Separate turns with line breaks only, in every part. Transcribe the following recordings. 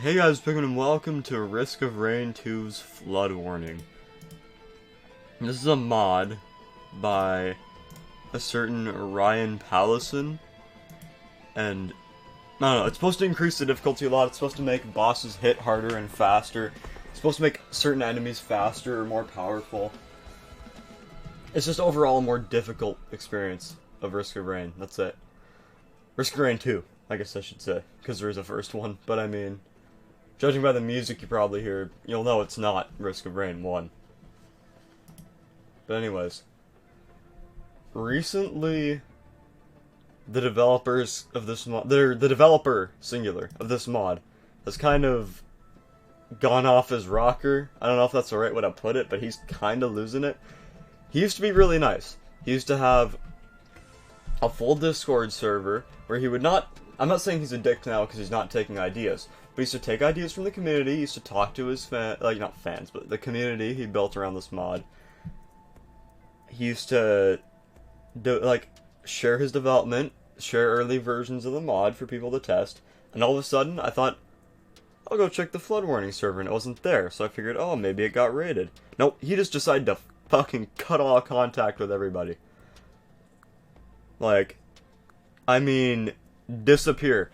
Hey guys, Pikmin, and welcome to Risk of Rain 2's Flood Warning. This is a mod by a certain Ryan Pallison, and I don't know, it's supposed to increase the difficulty a lot. It's supposed to make bosses hit harder and faster. It's supposed to make certain enemies faster or more powerful. It's just overall a more difficult experience of Risk of Rain. That's it. Risk of Rain 2, I guess I should say, because there is a first one, but I mean, judging by the music you probably hear, you'll know it's not Risk of Rain 1. But anyways, recently, the developers of this mod, the developer, singular, of this mod, has kind of gone off his rocker. I don't know if that's the right way to put it, but he's kind of losing it. He used to be really nice. He used to have a full Discord server where he would not, I'm not saying he's a dick now because he's not taking ideas, but he used to take ideas from the community. He used to talk to his not fans, but the community he built around this mod. He used to share his development, share early versions of the mod for people to test, and all of a sudden I thought, I'll go check the Flood Warning server, and it wasn't there, so I figured, oh, maybe it got raided. Nope, he just decided to fucking cut all contact with everybody. Like, I mean, disappear.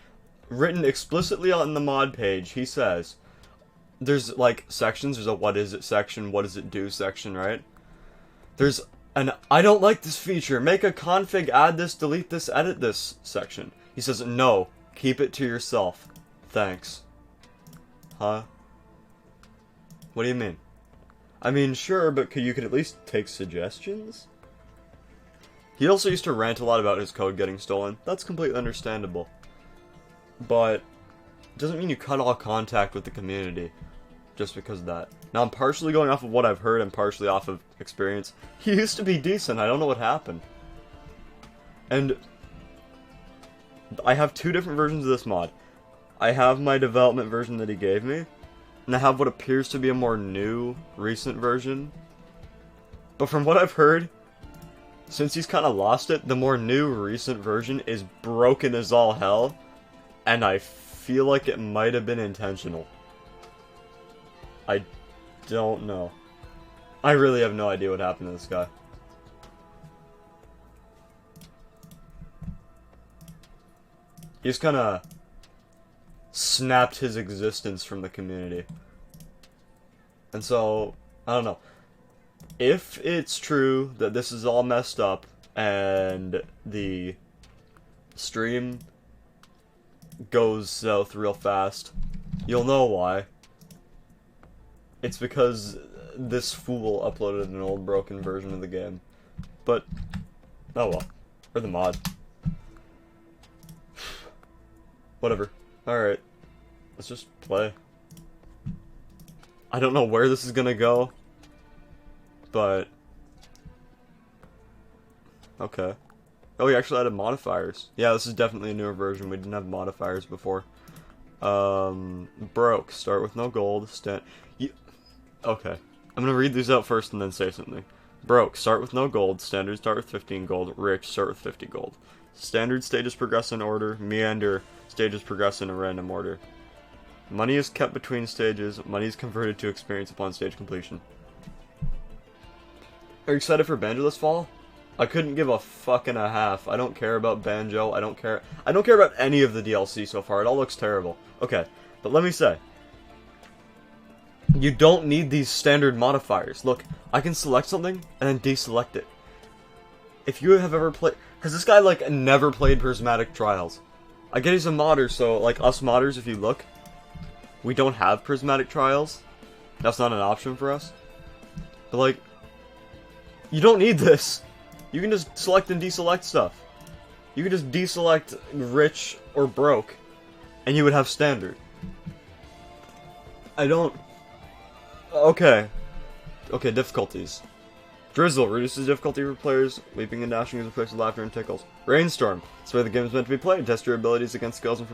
Written explicitly on the mod page, he says, there's, like, sections. There's a what is it section, what does it do section, right? There's an I don't like this feature, make a config, add this, delete this, edit this section. He says, no, keep it to yourself. Thanks. Huh? What do you mean? I mean, sure, but you could at least take suggestions? He also used to rant a lot about his code getting stolen. That's completely understandable. But it doesn't mean you cut all contact with the community just because of that. Now, I'm partially going off of what I've heard and partially off of experience. He used to be decent. I don't know what happened. And I have two different versions of this mod. I have my development version that he gave me, and I have what appears to be a more new, recent version. But from what I've heard, since he's kind of lost it, the more new, recent version is broken as all hell, and I feel like it might have been intentional. I don't know. I really have no idea what happened to this guy. He just kind of snapped his existence from the community. And so, I don't know. If it's true that this is all messed up and the stream goes south real fast, you'll know why. It's because this fool uploaded an old broken version of the game. But, oh well. Or the mod. Whatever. Alright. Let's just play. I don't know where this is gonna go, but okay. Oh, we actually added modifiers. Yeah, this is definitely a newer version. We didn't have modifiers before. Broke. Start with no gold. Okay. I'm gonna read these out first and then say something. Broke. Start with no gold. Standard start with 15 gold. Rich. Start with 50 gold. Standard stages progress in order. Meander. Stages progress in a random order. Money is kept between stages. Money is converted to experience upon stage completion. Are you excited for Banjo this fall? I couldn't give a fuck and a half. I don't care about Banjo. I don't care about any of the DLC so far. It all looks terrible. Okay, but let me say, you don't need these standard modifiers. Look, I can select something and then deselect it. If you have ever played, because this guy like never played Prismatic Trials. I get he's a modder, so like us modders, if you look, we don't have Prismatic Trials. That's not an option for us. But like, you don't need this. You can just select and deselect stuff. You can just deselect rich or broke, and you would have standard. I don't... Okay. Okay, difficulties. Drizzle reduces difficulty for players. Weeping and dashing is replaced with laughter and tickles. Rainstorm. That's where the game is meant to be played. Test your abilities against skills and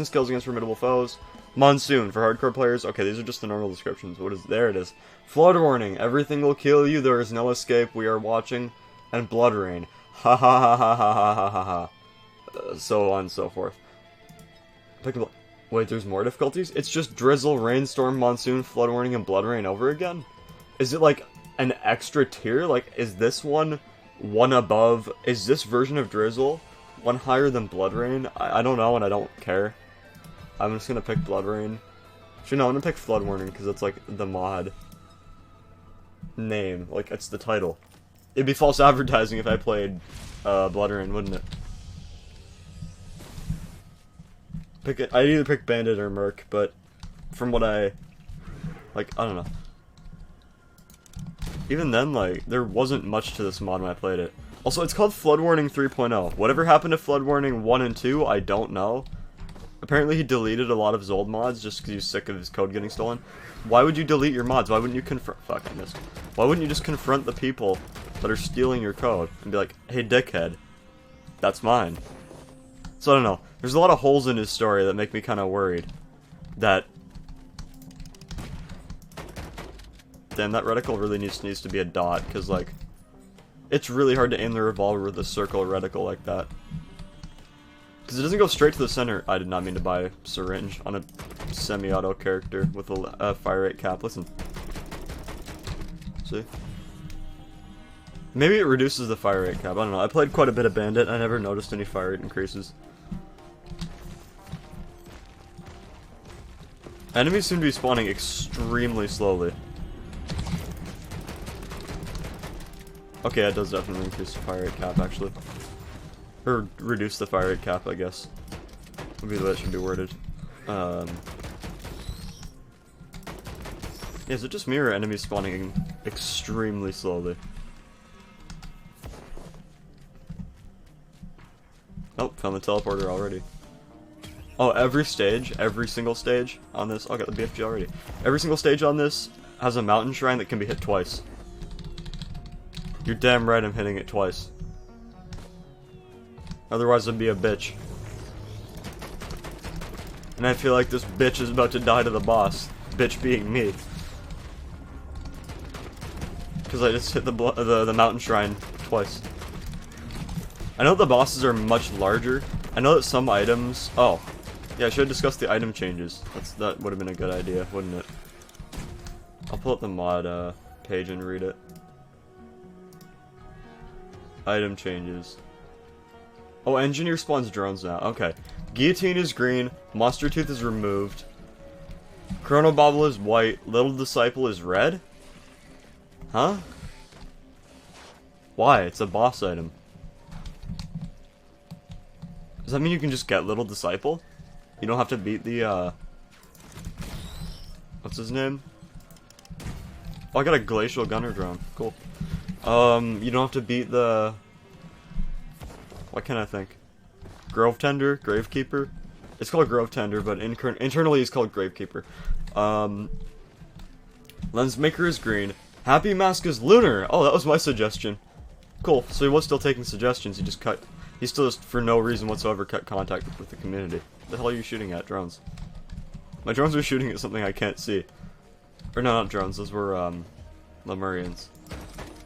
skills against formidable foes. Monsoon for hardcore players. Okay, these are just the normal descriptions. What is there? It is. Flood warning. Everything will kill you. There is no escape. We are watching. And blood rain. Ha ha ha ha ha ha ha ha. So on and so forth. Pick a Wait, there's more difficulties? It's just drizzle, rainstorm, monsoon, flood warning, and blood rain over again? Is it like an extra tier? Like, is this one above? Is this version of drizzle one higher than blood rain? I don't know, and I don't care. I'm just gonna pick blood rain. Actually, no, I'm gonna pick flood warning because it's like the mod name. Like, it's the title. It'd be false advertising if I played blood rain, wouldn't it? Pick it. I'd either pick Bandit or Merc, but from what I don't know. Even then, like, there wasn't much to this mod when I played it. Also, it's called Flood Warning 3.0. Whatever happened to Flood Warning 1 and 2, I don't know. Apparently he deleted a lot of his old mods just because he was sick of his code getting stolen. Why would you delete your mods? Why wouldn't you fuck, I missed. Why wouldn't you just confront the people that are stealing your code and be like, hey, dickhead, that's mine. So I don't know. There's a lot of holes in his story that make me kind of worried that... Damn, that reticle really needs to be a dot, because, like, it's really hard to aim the revolver with a circle reticle like that. Because it doesn't go straight to the center. I did not mean to buy a syringe on a semi-auto character with a fire rate cap. Listen. See? Maybe it reduces the fire rate cap. I don't know. I played quite a bit of Bandit. I never noticed any fire rate increases. Enemies seem to be spawning extremely slowly. Okay, it does definitely increase the fire rate cap, actually. Or reduce the fire rate cap, I guess. Would be the way it should be worded. Yeah, is it just me or are enemies spawning extremely slowly? Oh, found the teleporter already. Oh, every single stage on this... Oh, I got the BFG already. Every single stage on this has a mountain shrine that can be hit twice. You're damn right I'm hitting it twice. Otherwise I'd be a bitch. And I feel like this bitch is about to die to the boss. Bitch being me. Because I just hit the mountain shrine twice. I know the bosses are much larger. I know that some items... Oh. Yeah, I should have discussed the item changes. That would have been a good idea, wouldn't it? I'll pull up the mod page and read it. Item changes. Oh, engineer spawns drones now. Okay. Guillotine is green. Monster Tooth is removed. Chrono Bobble is white. Little Disciple is red? Huh? Why? It's a boss item. Does that mean you can just get Little Disciple? You don't have to beat the, what's his name? Oh, I got a Glacial Gunner drone. Cool. You don't have to beat the... What can I think? Grove Tender? Gravekeeper? It's called Grove Tender, but internally it's called Gravekeeper. Lens Maker is green. Happy Mask is lunar! Oh, that was my suggestion. Cool, so he was still taking suggestions, he still just, for no reason whatsoever, cut contact with the community. What the hell are you shooting at, drones? My drones are shooting at something I can't see. Or no, not drones, those were, Lemurians. I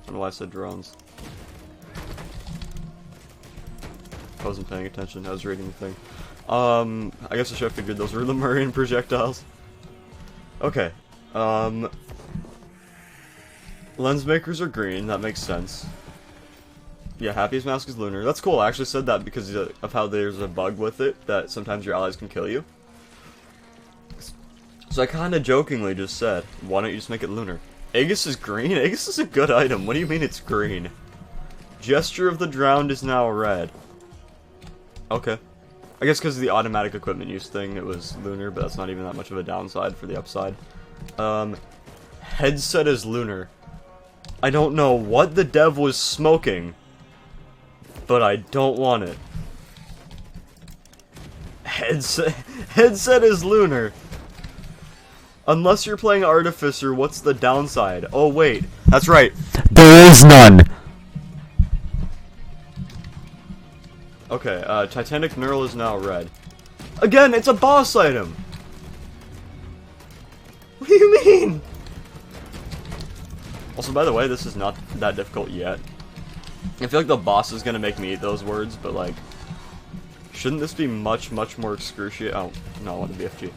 don't know why I said drones. I wasn't paying attention, I was reading the thing. I guess I should have figured those were Lemurian projectiles. Okay, Lens makers are green, that makes sense. Yeah, Happy's Mask is lunar. That's cool, I actually said that because of how there's a bug with it, that sometimes your allies can kill you. So I kinda jokingly just said, why don't you just make it lunar? Aegis is green? Aegis is a good item, what do you mean it's green? Gesture of the Drowned is now red. Okay. I guess because of the automatic equipment use thing, it was lunar, but that's not even that much of a downside for the upside. Headset is lunar. I don't know what the dev was smoking, but I don't want it. Headset is lunar. Unless you're playing Artificer, what's the downside? Oh wait, that's right. There is none. Okay, Titanic Knurl is now red. Again, it's a boss item! What do you mean? Also, by the way, this is not that difficult yet. I feel like the boss is gonna make me eat those words, but like... Shouldn't this be much more excruciating? Oh, no, I want to BFG.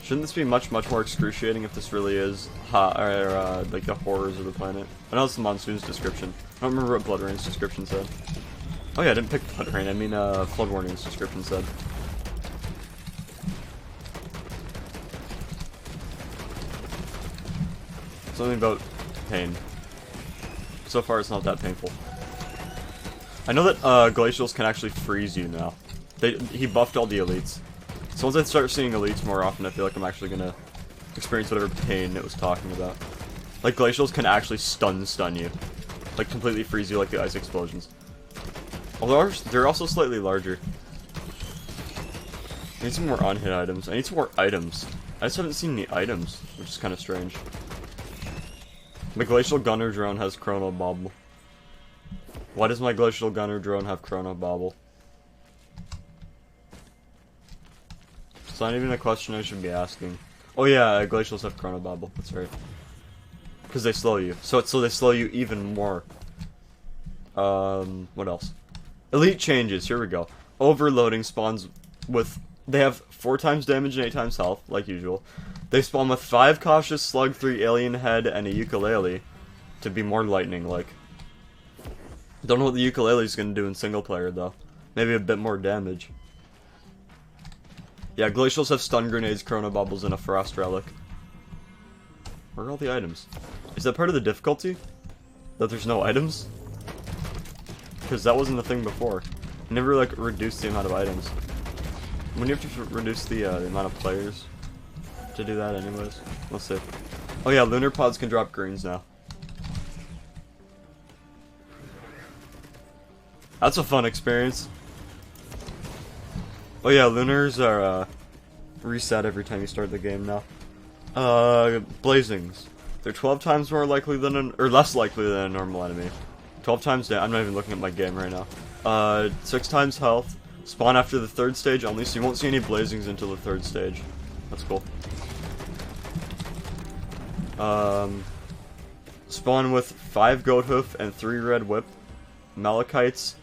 Shouldn't this be much more excruciating if this really is hot, or like the horrors of the planet? I know it's the Monsoon's description. I don't remember what Blood Rain's description said. Oh yeah, I didn't pick Blood Rain. I mean, Flood Warning's description said. Something about pain. So far, it's not that painful. I know that Glacials can actually freeze you now. He buffed all the elites. So once I start seeing elites more often, I feel like I'm actually gonna experience whatever pain it was talking about. Like, Glacials can actually stun you. Like, completely freeze you like the ice explosions. Although, they're also slightly larger. I need some more on-hit items. I need some more items. I just haven't seen any items, which is kind of strange. My Glacial Gunner drone has Chrono Bobble. Why does my Glacial Gunner drone have Chrono Bobble? It's not even a question I should be asking. Oh yeah, Glacials have Chrono Bobble, that's right. Because they slow you. So they slow you even more. What else? Elite changes, here we go. Overloading spawns with... They have 4 times damage and 8 times health, like usual. They spawn with 5 Cautious Slug, 3 Alien Head, and a Ukulele. To be more lightning-like. Don't know what the Ukulele is going to do in single player, though. Maybe a bit more damage. Yeah, Glacials have Stun Grenades, Chrono Bubbles, and a Frost Relic. Where are all the items? Is that part of the difficulty? That there's no items? Because that wasn't the thing before. I never, like, reduced the amount of items. When you have to reduce the amount of players to do that anyways? Let's see. Oh yeah, Lunar Pods can drop greens now. That's a fun experience. Oh yeah, Lunars are reset every time you start the game now. Blazings. They're 12 times more likely than or less likely than a normal enemy. 12 times I'm not even looking at my game right now. 6 times health. Spawn after the 3rd stage only, so you won't see any Blazings until the 3rd stage. That's cool. Spawn with 5 Goat Hoof and 3 Red Whip. Malachites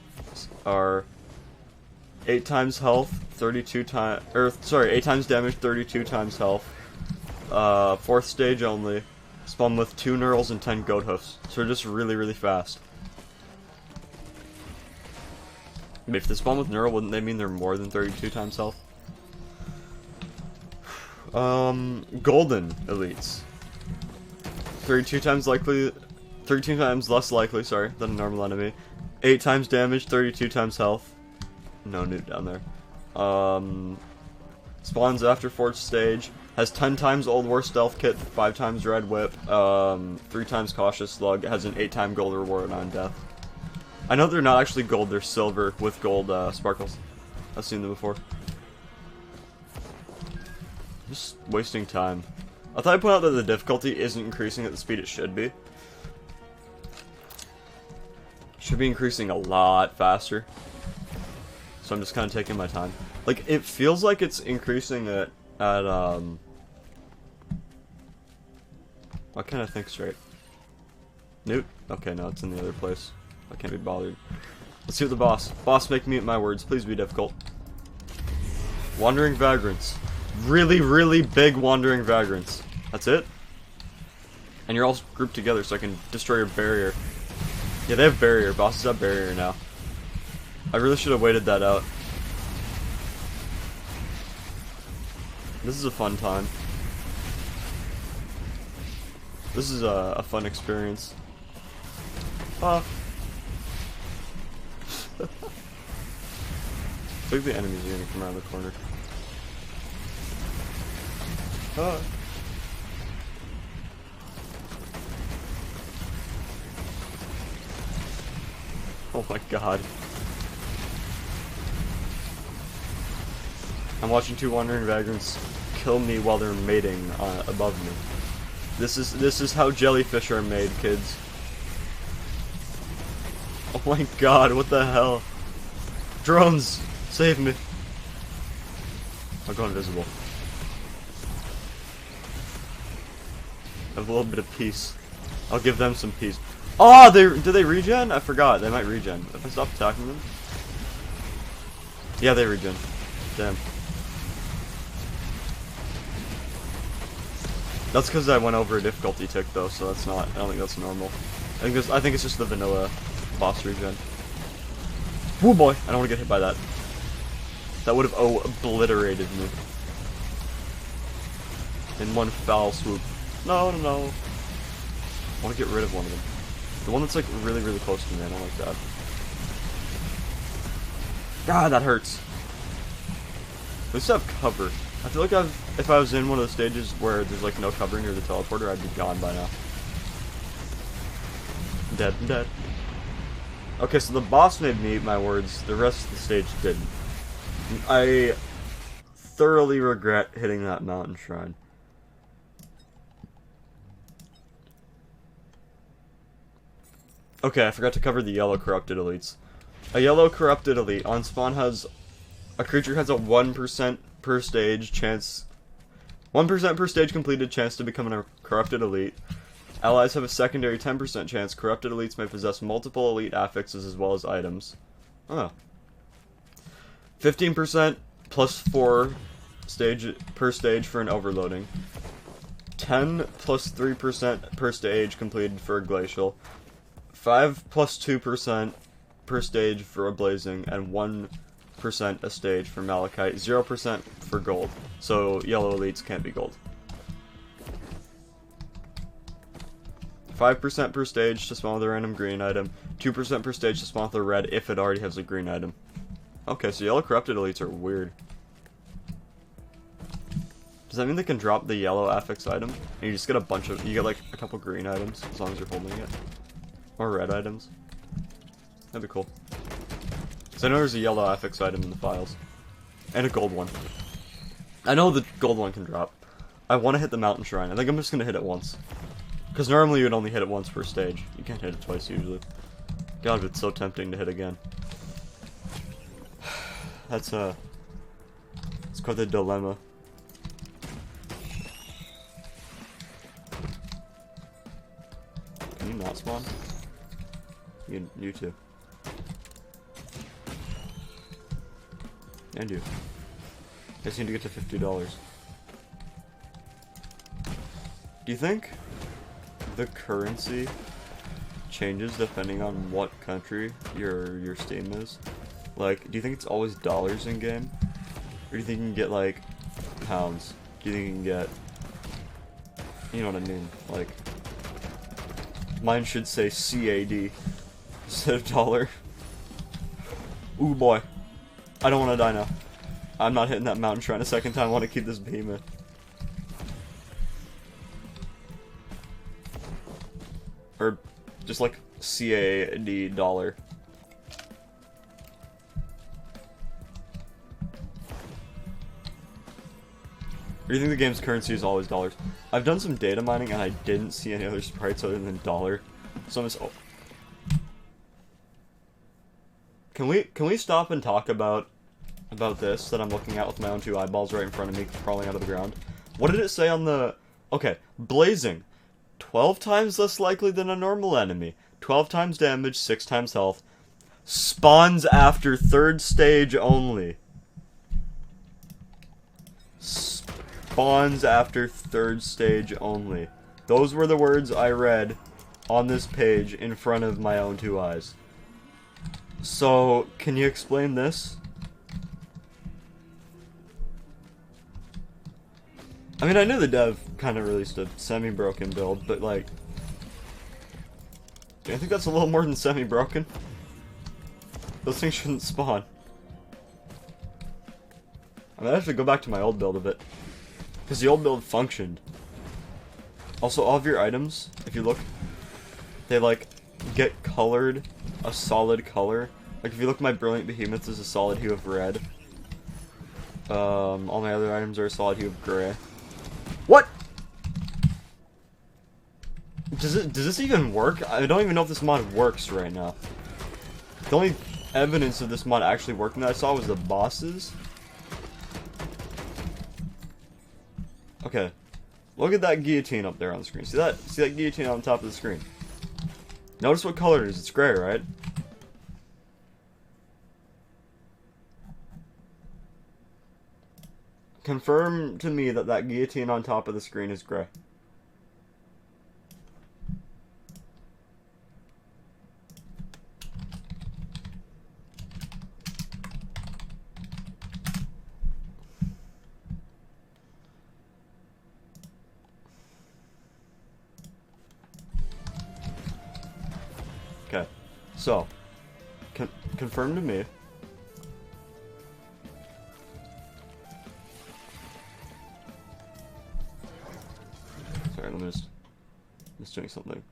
are 8 times health, 32 times, or sorry, 8 times damage, 32 times health. 4th stage only. Spawn with 2 Knurls and 10 Goat Hoofs. So they're just really fast. If they spawn with Knurl, wouldn't they mean they're more than 32 times health? Golden elites. 32 times likely, 13 times less likely, sorry, than a normal enemy. 8 times damage, 32 times health. No Newt down there. Spawns after 4th stage. Has 10 times Old War Stealth Kit, 5 times Red Whip, 3 times Cautious Slug. Has an 8 time gold reward on death. I know they're not actually gold, they're silver with gold sparkles. I've seen them before. Just wasting time. I thought I'd point out that the difficulty isn't increasing at the speed it should be. Should be increasing a lot faster. So I'm just kind of taking my time. Like, it feels like it's increasing at why can't I think straight? Newt? Okay, no, it's in the other place. I can't be bothered. Let's see what the boss. Boss, make me eat my words. Please be difficult. Wandering Vagrants. Really big Wandering Vagrants. That's it? And you're all grouped together so I can destroy your barrier. Yeah, they have barrier. Bosses have barrier now. I really should have waited that out. This is a fun time. This is a fun experience. I think the enemies are gonna come around the corner. Oh my god. I'm watching 2 Wandering Vagrants kill me while they're mating above me. This is how jellyfish are made, kids. Oh my god, what the hell? Drones! Save me! I'll go invisible. I have a little bit of peace. I'll give them some peace. Oh, do they regen? I forgot. They might regen. If I stop attacking them. Yeah, they regen. Damn. That's because I went over a difficulty tick though, so that's not. I don't think that's normal. I think it's just the vanilla boss regen. Woo boy! I don't want to get hit by that. That would have obliterated me in one foul swoop. No, no, no. I want to get rid of one of them. The one that's like really, really close to me. I don't like that. God, that hurts. At least I have cover. I feel like if I was in one of the stages where there's like no cover near the teleporter, I'd be gone by now. Dead and dead. Okay, so the boss made me eat my words. The rest of the stage didn't. I thoroughly regret hitting that mountain shrine. Okay, I forgot to cover the yellow corrupted elites. A yellow corrupted elite on spawn has a creature has a 1% per stage chance, 1% per stage completed chance to become a corrupted elite. Allies have a secondary 10% chance. Corrupted elites may possess multiple elite affixes as well as items. Oh. 15% plus 4 per stage for an overloading. 10 plus 3% per stage completed for a glacial. 5 plus 2% per stage for a blazing, and 1% a stage for malachite. 0% for gold. So yellow elites can't be gold. 5% per stage to spawn with a random green item. 2% per stage to spawn with a red if it already has a green item. Okay, so yellow corrupted elites are weird. Does that mean they can drop the yellow affix item? And you just get a bunch of, you get like a couple green items as long as you're holding it? Or red items? That'd be cool. Because I know there's a yellow affix item in the files. And a gold one. I know the gold one can drop. I want to hit the mountain shrine. I think I'm just going to hit it once. Because normally you would only hit it once per stage. You can't hit it twice usually. God, it's so tempting to hit again. That's it's called the dilemma. Can you not spawn? You too. And you. I seem to get to $50. Do you think the currency changes depending on what country your Steam is? Like, do you think it's always dollars in game? Or do you think you can get like pounds? Do you think you can get, you know what I mean? Like, mine should say CAD instead of dollar. Ooh boy. I don't want to die now. I'm not hitting that mountain shrine a second time. I want to keep this behemoth. Or just like CAD dollar. Or do you think the game's currency is always dollars? I've done some data mining and I didn't see any other sprites other than dollar. So I'm just... Oh. Can we stop and talk about this that I'm looking at with my own two eyeballs right in front of me crawling out of the ground? What did it say on the... Okay, blazing. 12 times less likely than a normal enemy. 12 times damage, 6 times health. Spawns after 3rd stage only. Spawns after 3rd stage only. Those were the words I read on this page in front of my own two eyes. So, can you explain this? I mean, I knew the dev kind of released a semi-broken build, but like... I think that's a little more than semi-broken. Those things shouldn't spawn. I might have to go back to my old build a bit. Because the old build functioned. Also, all of your items, if you look, they like get colored a solid color. Like if you look at my Brilliant Behemoths is a solid hue of red. All my other items are a solid hue of gray. What? Does this even work? I don't even know if this mod works right now. The only evidence of this mod actually working that I saw was the bosses. Okay. Look at that guillotine up there on the screen. See that? See that guillotine on top of the screen? Notice what color it is. It's gray, right? confirm to me that that guillotine on top of the screen is gray. Okay, so, confirm to me. Sorry, I'm just doing something.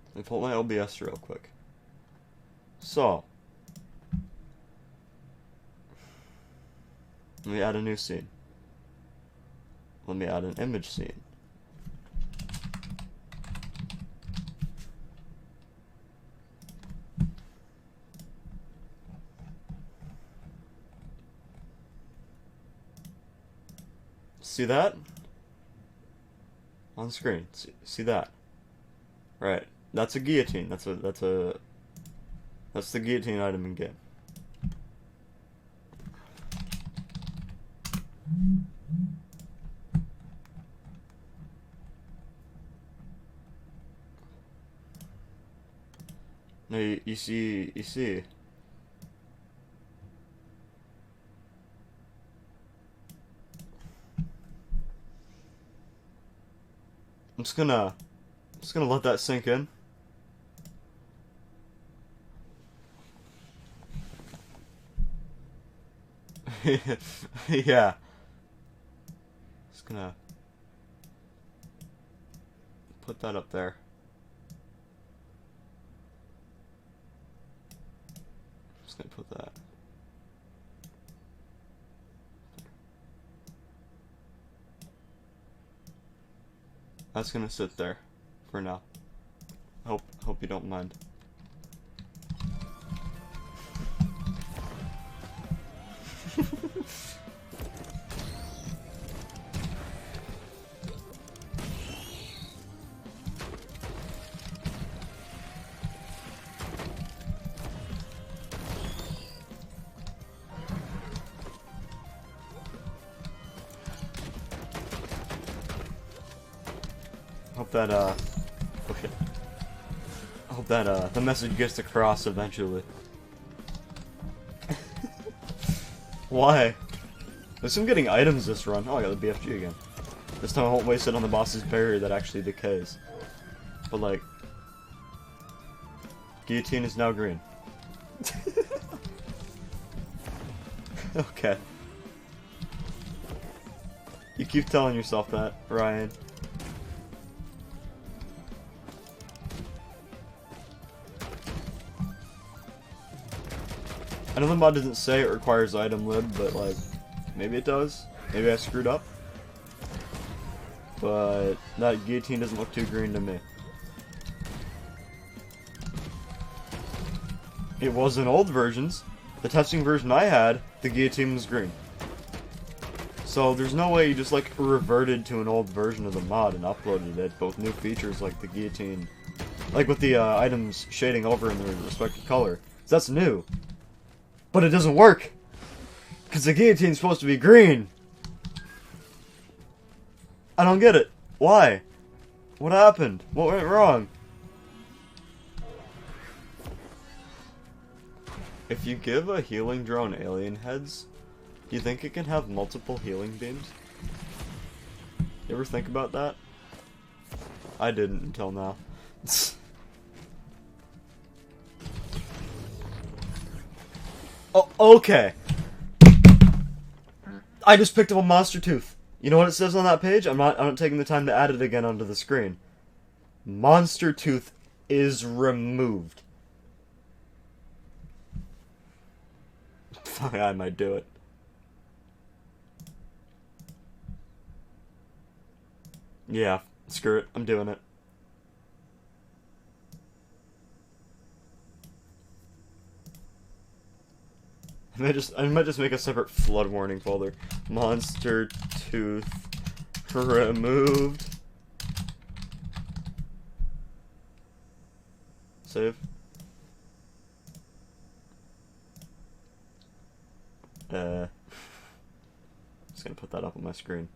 Let me pull my OBS real quick. So, let me add a new scene. Let me add an image scene. See that? On screen. See that? Right. That's a guillotine. That's the guillotine item in game. No, you see. I'm just gonna let that sink in. Yeah. Just gonna put that up there. Just gonna put that. That's gonna sit there for now. Hope you don't mind. Hope that oh shit. Hope that the message gets across eventually. Why? There's some getting items this run. Oh, I got the BFG again. This time I won't waste it on the boss's barrier that actually decays. But like, guillotine is now green. Okay. You keep telling yourself that, Ryan. I know the mod doesn't say it requires item lib, but like, maybe it does. Maybe I screwed up. But that guillotine doesn't look too green to me. It was in old versions. The testing version I had, the guillotine was green. So there's no way you just like reverted to an old version of the mod and uploaded it, but with new features like the guillotine, like with the items shading over in their respective color. So that's new. But it doesn't work! Because the guillotine's supposed to be green! I don't get it. Why? What happened? What went wrong? If you give a healing drone alien heads, do you think it can have multiple healing beams? You ever think about that? I didn't until now. Oh, okay. I just picked up a monster tooth. You know what it says on that page? I'm not taking the time to add it again onto the screen. Monster tooth is removed. I might do it. Yeah, screw it. I'm doing it. I might just make a separate flood warning folder. Monster tooth removed. Save. Just gonna put that up on my screen.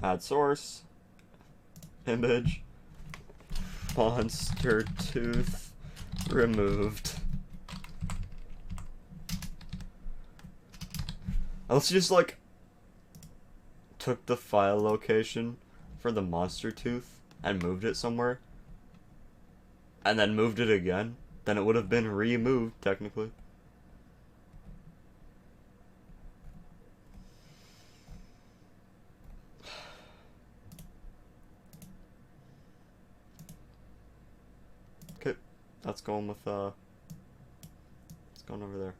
Add source. Image. Monster tooth removed. Unless you just like took the file location for the monster tooth and moved it somewhere and then moved it again, then it would have been removed technically. Okay, that's going with it's going over there.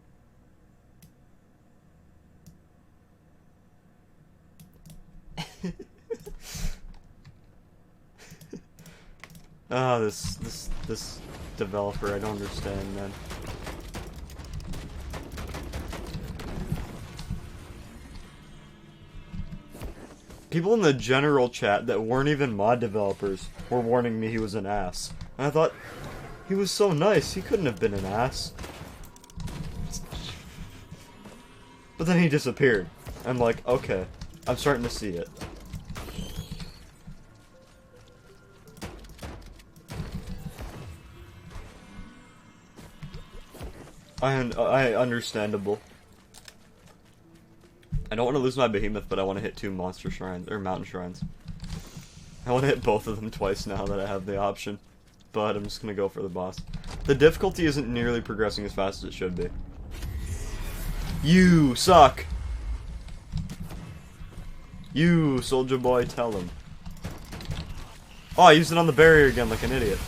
This developer, I don't understand, man. People in the general chat that weren't even mod developers were warning me he was an ass. And I thought, he was so nice, he couldn't have been an ass. But then he disappeared. I'm like, okay, I'm starting to see it. I understandable. I don't want to lose my behemoth, but I want to hit 2 monster shrines, or mountain shrines. I want to hit both of them twice now that I have the option. But I'm just going to go for the boss. The difficulty isn't nearly progressing as fast as it should be. You suck! You, soldier boy, tell him. Oh, I used it on the barrier again like an idiot.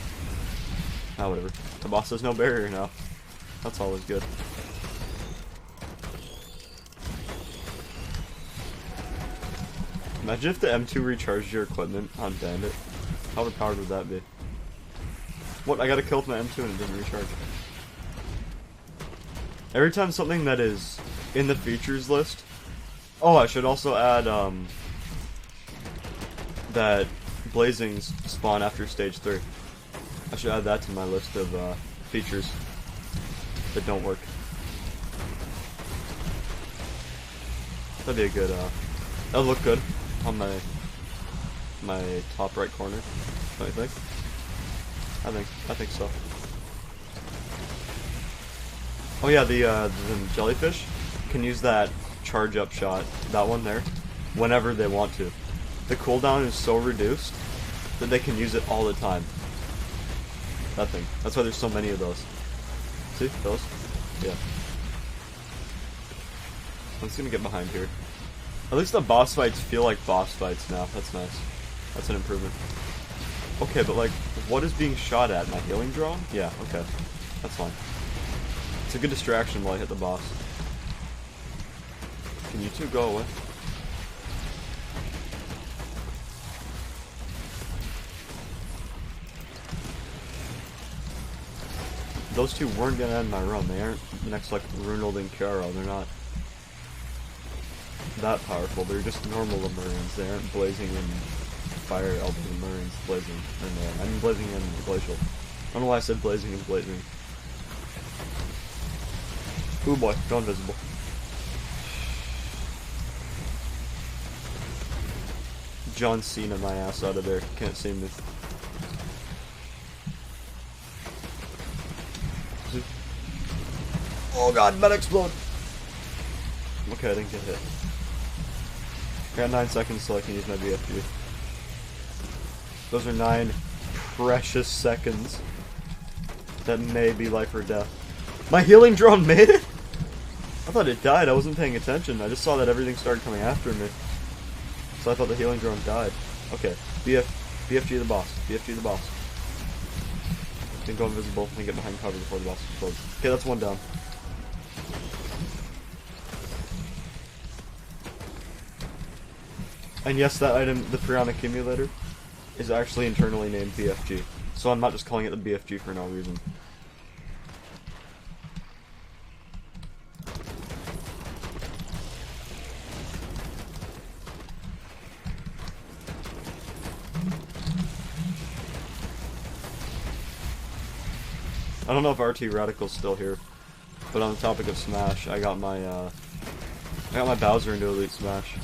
Ah, whatever. The boss has no barrier now. That's always good. Imagine if the M2 recharged your equipment on Bandit. How overpowered would that be? What? I gotta kill with my M2 and it didn't recharge. Every time something that is in the features list... Oh, I should also add, that blazings spawn after stage 3. I should add that to my list of, features that don't work. That'd be a good, that'll look good on my top right corner, don't you think? I think so. Oh yeah, the jellyfish can use that charge up shot, that one there, whenever they want to. The cooldown is so reduced that they can use it all the time. That thing. That's why there's so many of those. See? Those? Yeah. I'm just gonna get behind here. At least the boss fights feel like boss fights now. That's nice. That's an improvement. Okay, but like, what is being shot at? My healing drone? Yeah, okay. That's fine. It's a good distraction while I hit the boss. Can you two go away? Those two weren't gonna end my run. They aren't next like Runald and Kiaro. They're not that powerful. They're just normal Lemurians. They aren't blazing and fire elbow Lemurians. Blazing. I mean blazing and glacial. I don't know why I said blazing and blazing. Ooh boy, go invisible. John Cena my ass out of there. Can't see me. Oh god, med explode! Okay, I didn't get hit. I got 9 seconds so I can use my BFG. Those are 9 precious seconds that may be life or death. My healing drone made it? I thought it died, I wasn't paying attention. I just saw that everything started coming after me. So I thought the healing drone died. Okay, BFG the boss. BFG the boss. Then go invisible and get behind cover before the boss explodes. Okay, that's one down. And yes, that item, the Piranha Accumulator, is actually internally named BFG. So I'm not just calling it the BFG for no reason. I don't know if RT Radical's still here, but on the topic of Smash, I got my Bowser into Elite Smash.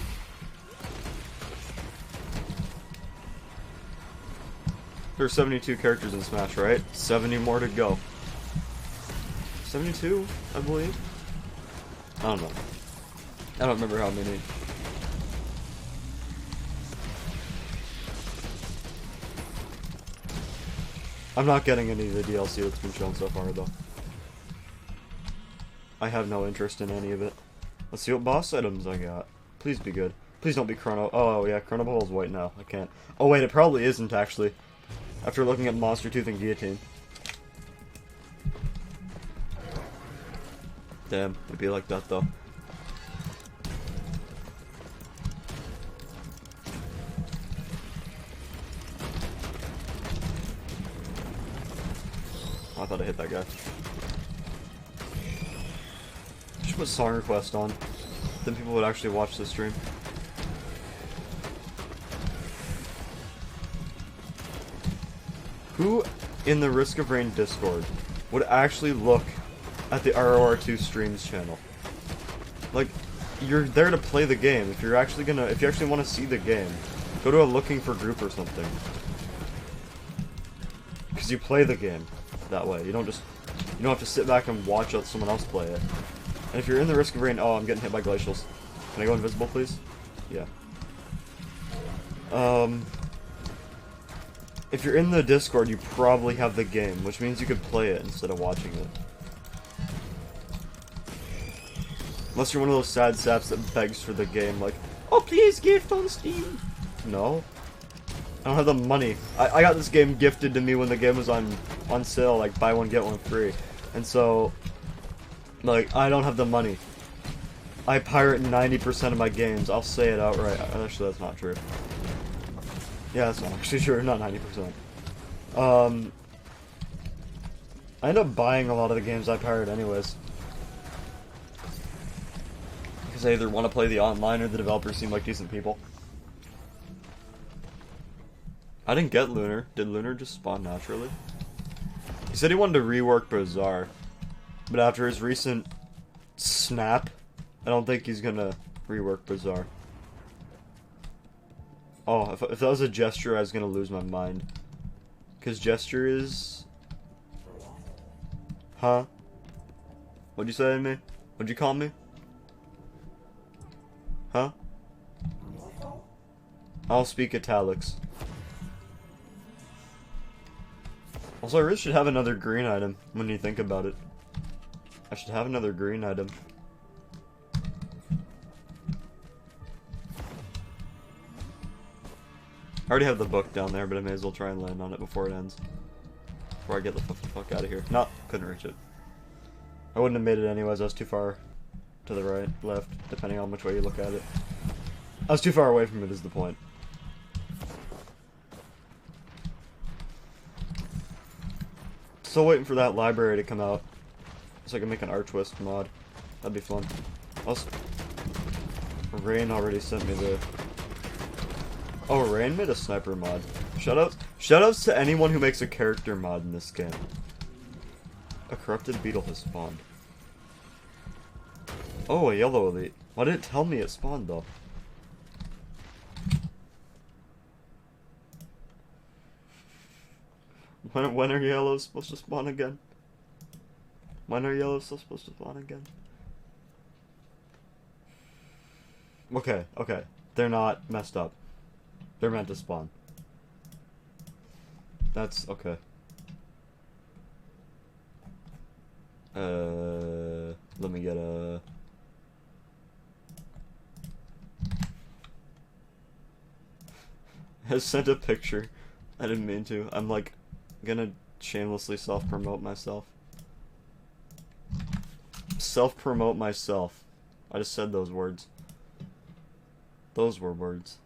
There's 72 characters in Smash, right? 70 more to go. 72, I believe. I don't know. I don't remember how many. I'm not getting any of the DLC that's been shown so far, though. I have no interest in any of it. Let's see what boss items I got. Please be good. Please don't be Chrono. Oh, yeah, Chrono Ball is white now. I can't. Oh, wait, it probably isn't, actually. After looking at Monster Tooth and Guillotine. Damn, it'd be like that, though. Oh, I thought I hit that guy. I should put song request on. Then people would actually watch the stream. Who in the Risk of Rain Discord would actually look at the ROR2 streams channel? Like, you're there to play the game. If you actually want to see the game, go to a looking for group or something. Because you play the game that way. You don't have to sit back and watch someone else play it. And if you're in the Risk of Rain, oh, I'm getting hit by glacials. Can I go invisible, please? Yeah. If you're in the Discord, you probably have the game, which means you could play it instead of watching it. Unless you're one of those sad saps that begs for the game, like, oh, please gift on Steam. No. I don't have the money. I got this game gifted to me when the game was on sale, like, buy one, get one free. And so, like, I don't have the money. I pirate 90% of my games. I'll say it outright. Actually, that's not true. Yeah, that's not actually true. Not 90%. I end up buying a lot of the games I pirate anyways. Because I either want to play the online or the developers seem like decent people. I didn't get Lunar. Did Lunar just spawn naturally? He said he wanted to rework Bazaar. But after his recent snap, I don't think he's gonna rework Bazaar. Oh, if that was a gesture, I was gonna lose my mind. Because gesture is... Huh? What'd you say to me? What'd you call me? Huh? I'll speak italics. Also, I really should have another green item when you think about it. I should have another green item. I already have the book down there, but I may as well try and land on it before it ends. Before I get the fuck out of here. No, couldn't reach it. I wouldn't have made it anyways, I was too far to the right, left, depending on which way you look at it. I was too far away from it is the point. Still waiting for that library to come out, so I can make an Archwist mod. That'd be fun. Also, Rain already sent me the... Oh, Rain made a sniper mod. Shoutouts to anyone who makes a character mod in this game. A corrupted beetle has spawned. Oh, a yellow elite. Why didn't it tell me it spawned though? When are yellows supposed to spawn again? When are yellows still supposed to spawn again? Okay. They're not messed up. They're meant to spawn. That's okay. Let me get a... I sent a picture. I didn't mean to. I'm like gonna shamelessly self-promote myself. Self-promote myself. I just said those words. Those were words.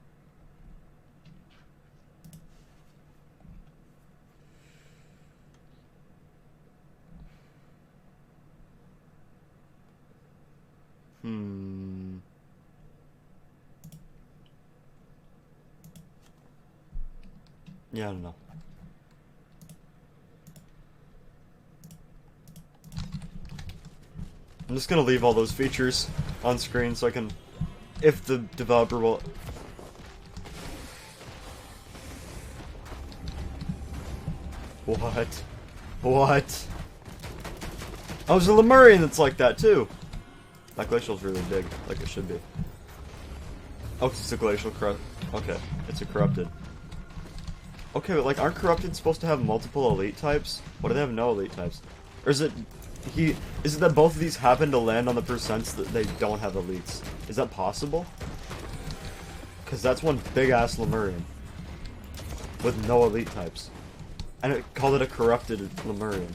Yeah, I don't know. I'm just gonna leave all those features on screen so I can, if the developer will... What? What? Oh, there's a Lemurian that's like that too! That glacial's really big, like it should be. Oh, it's a glacial okay, it's a corrupted. Okay, but like, aren't corrupted supposed to have multiple elite types? Why do they have no elite types? Or is it... Is it that both of these happen to land on the percents that they don't have elites? Is that possible? Because that's one big-ass Lemurian. With no elite types. And it called it a corrupted Lemurian.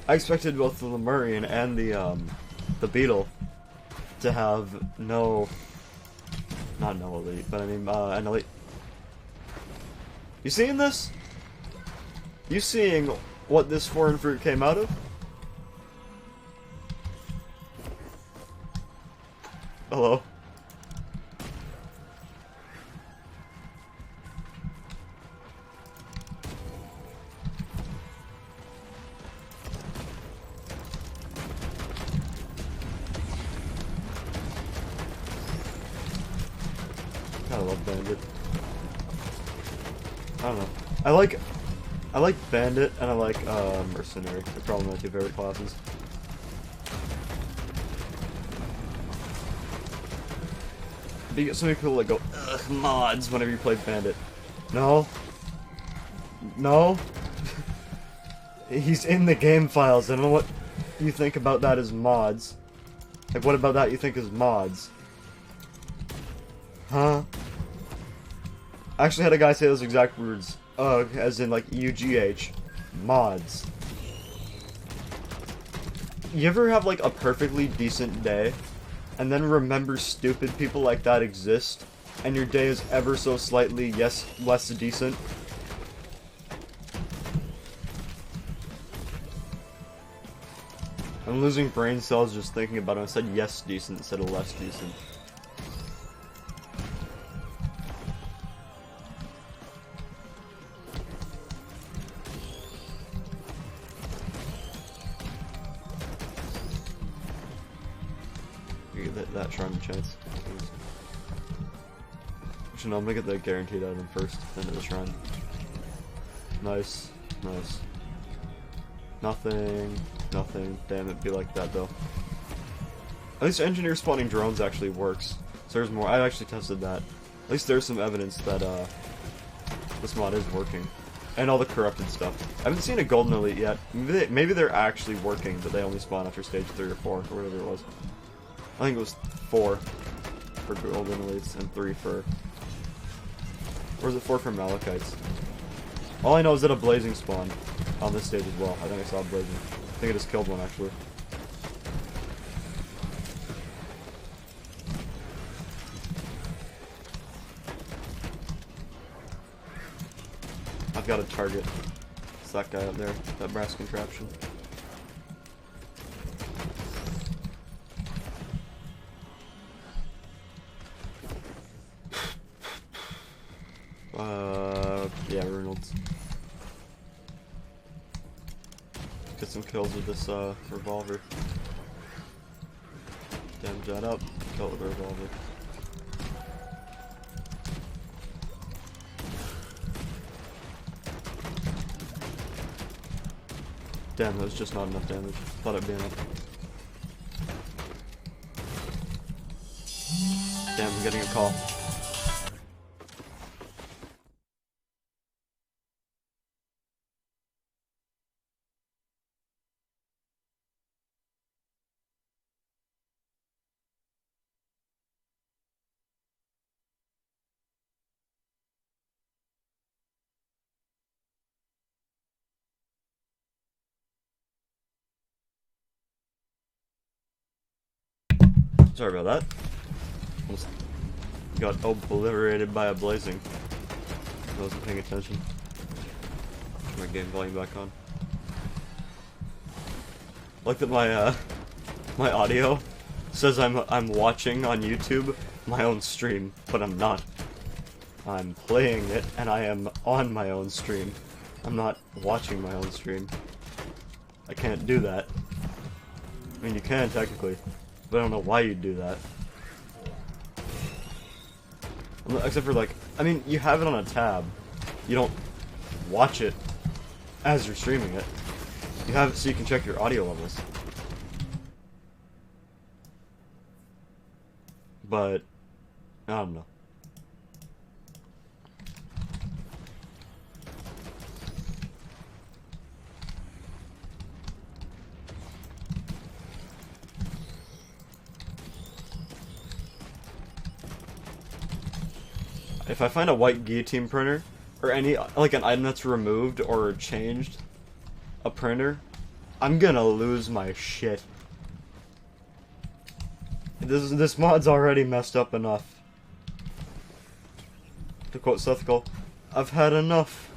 I expected both the Lemurian and the Beetle to have no... Not no elite, but I mean, an elite... You seeing this? You seeing what this foreign fruit came out of? Hello? I love Bandit. I don't know. I like Bandit and I like Mercenary. They're probably my two favorite classes. But you get so many people that go, ugh, mods whenever you play Bandit. No. No. He's in the game files. I don't know what you think about that as mods. Like, what about that you think is mods? Huh? I actually had a guy say those exact words. Ugh, as in, like, UGH. Mods. You ever have, like, a perfectly decent day, and then remember stupid people like that exist, and your day is ever so slightly, less decent? I'm losing brain cells just thinking about it. I said yes decent instead of less decent. That shrine chance. Actually, no, I'm gonna get the guaranteed item first, then the shrine. Nice, nice. Nothing, nothing. Damn it, be like that though. At least engineer spawning drones actually works. So there's more. I actually tested that. At least there's some evidence that this mod is working. And all the corrupted stuff. I haven't seen a golden elite yet. Maybe they're actually working, but they only spawn after stage 3 or 4, or whatever it was. I think it was 4 for golden elites and 3 for... Or is it 4 for Malachites? All I know is that a blazing spawned on this stage as well. I think I saw a blazing. I think I just killed one actually. I've got a target. It's that guy up there, that brass contraption. Yeah, Reynolds. Get some kills with this, revolver. Damage that up, kill it with a revolver. Damn, that was just not enough damage. Thought it'd be enough. Damn, I'm getting a call. Sorry about that. Almost got obliterated by a blazing. I wasn't paying attention. Turn my game volume back on. Like that my my audio says I'm watching on YouTube my own stream, but I'm not. I'm playing it and I am on my own stream. I'm not watching my own stream. I can't do that. mean, you can, technically. But I don't know why you'd do that. Except for, like, I mean, you have it on a tab. You don't watch it as you're streaming it. You have it so you can check your audio levels. But, I don't know. If I find a white guillotine printer, or any, like an item that's removed or changed, a printer, I'm gonna lose my shit. This mod's already messed up enough. To quote Sethical, I've had enough.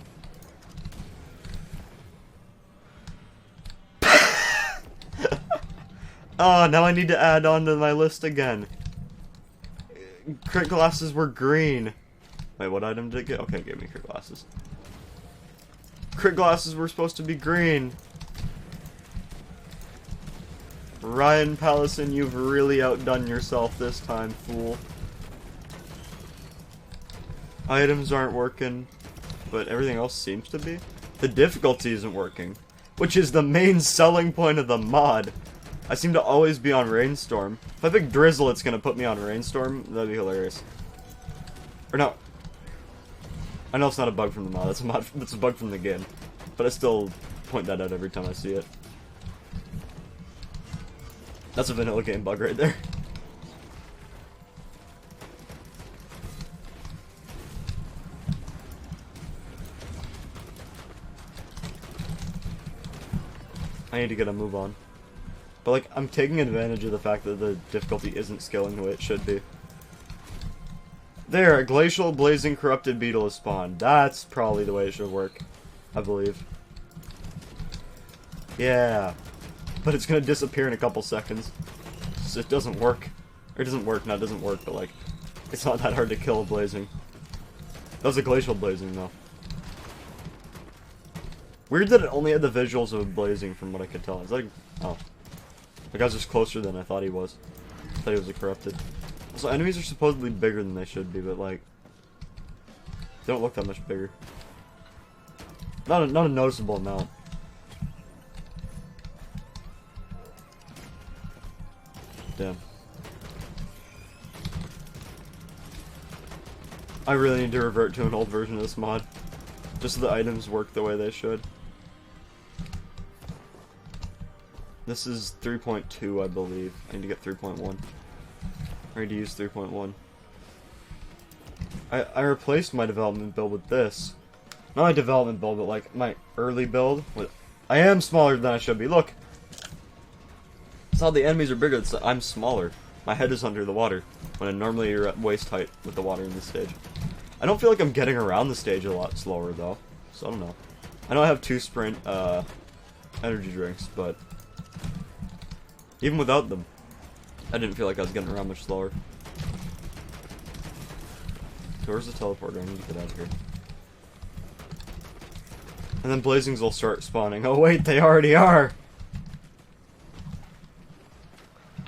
Oh, now I need to add on to my list again. Crit glasses were green. Wait, what item did it get? Okay, it gave me crit glasses. Crit glasses were supposed to be green. Ryan Pallison, you've really outdone yourself this time, fool. Items aren't working, but everything else seems to be. The difficulty isn't working, which is the main selling point of the mod. I seem to always be on Rainstorm. If I pick Drizzle, it's gonna put me on Rainstorm. That'd be hilarious. Or no. I know it's not a bug from the mod, that's a bug from the game. But I still point that out every time I see it. That's a vanilla game bug right there. I need to get a move on. But like, I'm taking advantage of the fact that the difficulty isn't scaling the way it should be. There, a glacial blazing corrupted beetle is spawned. That's probably the way it should work, I believe. Yeah. But it's gonna disappear in a couple seconds. So it doesn't work. Or it doesn't work, no, it doesn't work, but like, it's not that hard to kill a blazing. That was a glacial blazing, though. Weird that it only had the visuals of a blazing from what I could tell. Is that a... Oh. The guy's just closer than I thought he was. I thought he was a corrupted. So enemies are supposedly bigger than they should be, but like, they don't look that much bigger. Not a noticeable amount. Damn. I really need to revert to an old version of this mod, just so the items work the way they should. This is 3.2, I believe. I need to get 3.1. I need to use 3.1. I replaced my development build with this. Not my development build, but like my early build. I am smaller than I should be. Look! It's how the enemies are bigger. It's, I'm smaller. My head is under the water, when normally you're at waist height with the water in this stage. I don't feel like I'm getting around the stage a lot slower, though. So I don't know. I know I have 2 sprint energy drinks, but even without them, I didn't feel like I was getting around much slower. So where's the teleporter? I need to get out of here. And then blazings will start spawning. Oh wait, they already are!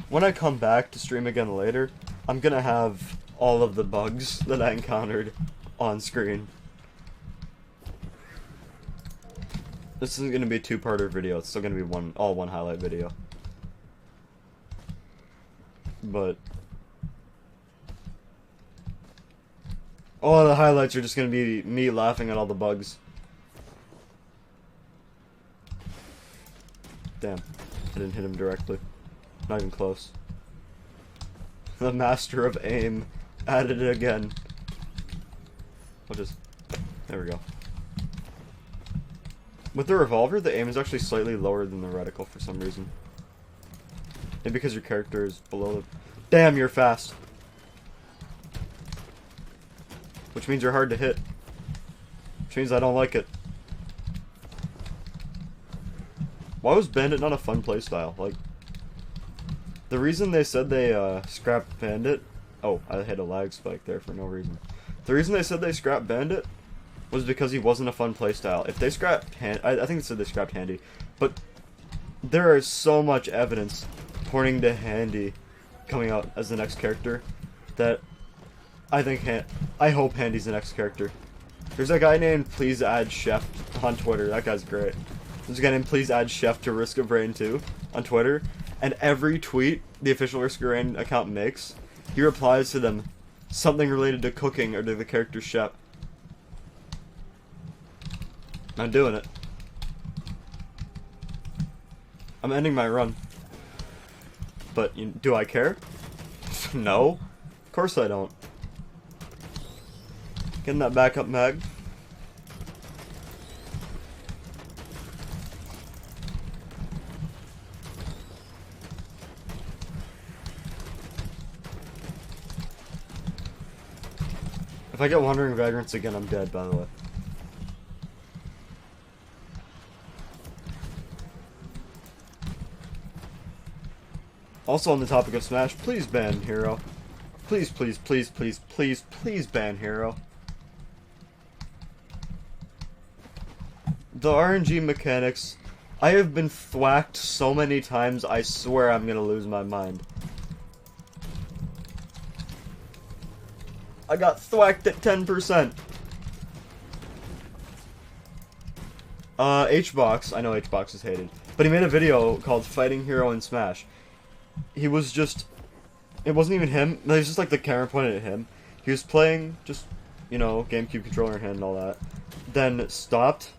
When I come back to stream again later, I'm gonna have all of the bugs that I encountered on screen. This isn't gonna be a 2-parter video, it's still gonna be all one highlight video. But all the highlights are just gonna be me laughing at all the bugs. Damn, I didn't hit him directly. Not even close. The master of aim added it again. I'll just... There we go. With the revolver, the aim is actually slightly lower than the reticle for some reason. Maybe because your character is below the... Damn, you're fast! Which means you're hard to hit. Which means I don't like it. Why was Bandit not a fun playstyle? Like, the reason they said they scrapped Bandit... Oh, I hit a lag spike there for no reason. The reason they said they scrapped Bandit was because he wasn't a fun playstyle. If they scrapped I think they said they scrapped Handy, but there is so much evidence pointing to Handy coming out as the next character. That I think I hope Handy's the next character. There's a guy named Please Add Chef on Twitter. That guy's great. There's a guy named Please Add Chef to Risk of Rain 2 on Twitter, and every tweet the official Risk of Rain account makes, he replies to them something related to cooking or to the character chef. I'm doing it. I'm ending my run. But do I care? No. Of course I don't. Getting that backup mag. If I get Wandering Vagrants again, I'm dead, by the way. Also on the topic of Smash, please ban Hero. Please, please, please, please, please, please ban Hero. The RNG mechanics, I have been thwacked so many times, I swear I'm gonna lose my mind. I got thwacked at 10%. Hbox, I know Hbox is hated, but he made a video called Fighting Hero in Smash. He was just, it wasn't even him, it was just like the camera pointed at him. He was playing, just, you know, GameCube controller in hand and all that. Then stopped,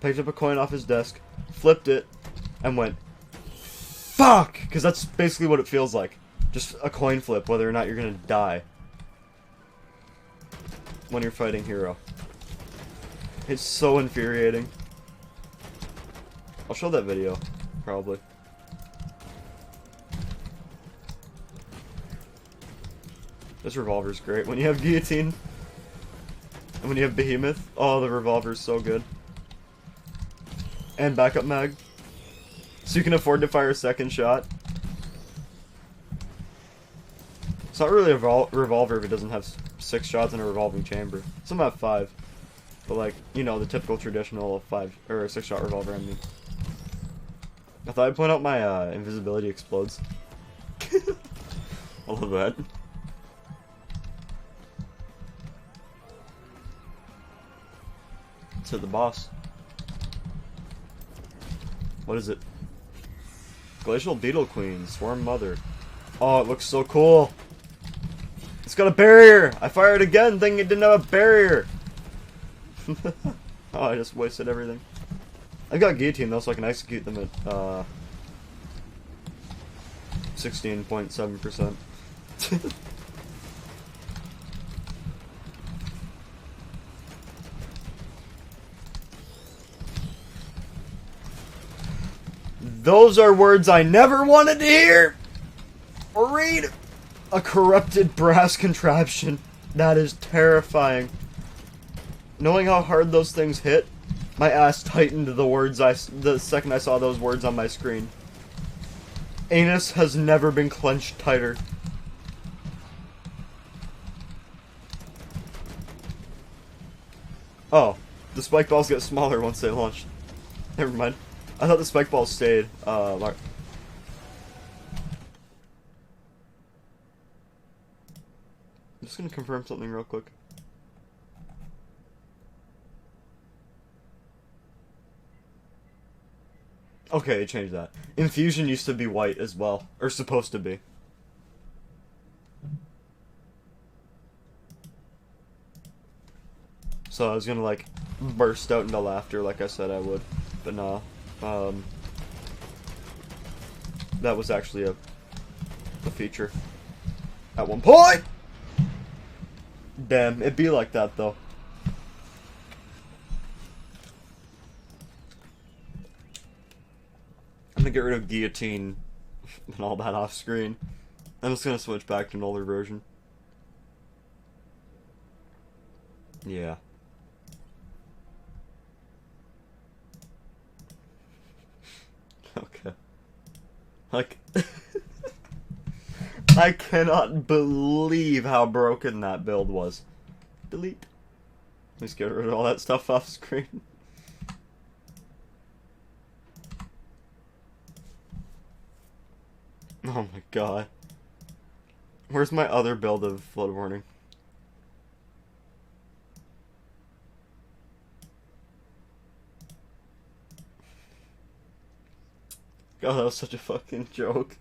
picked up a coin off his desk, flipped it, and went, fuck! Because that's basically what it feels like. Just a coin flip, whether or not you're gonna die when you're fighting Hero. It's so infuriating. I'll show that video, probably. This revolver's great. When you have Guillotine, and when you have Behemoth, oh, the revolver's so good. And backup mag. So you can afford to fire a second shot. It's not really a revolver if it doesn't have 6 shots in a revolving chamber. Some have 5. But like, you know, the typical traditional 5 or 6-shot revolver, I mean. I thought I'd point out my invisibility explodes. I love that. To the boss. What is it? Glacial Beetle Queen, Swarm Mother. Oh, it looks so cool. It's got a barrier! I fired again thinking it didn't have a barrier! Oh, I just wasted everything. I got Guillotine though, so I can execute them at 16.7%. Those are words I never wanted to hear or read. A corrupted brass contraption. That is terrifying. Knowing how hard those things hit, my ass tightened the second I saw those words on my screen. Anus has never been clenched tighter. Oh, the spike balls get smaller once they launch. Never mind. I thought the spike balls stayed large. I'm just gonna confirm something real quick. Okay, change that. Infusion used to be white as well. Or supposed to be. So I was gonna like burst out into laughter like I said I would. But no. That was actually a feature. At one point! Damn, it'd be like that though. I'm gonna get rid of Guillotine and all that off screen. I'm just gonna switch back to an older version. Yeah. Okay. Like, I cannot believe how broken that build was. Delete. Let's get rid of all that stuff off screen. Oh my god. Where's my other build of flood warning? God, that was such a fucking joke.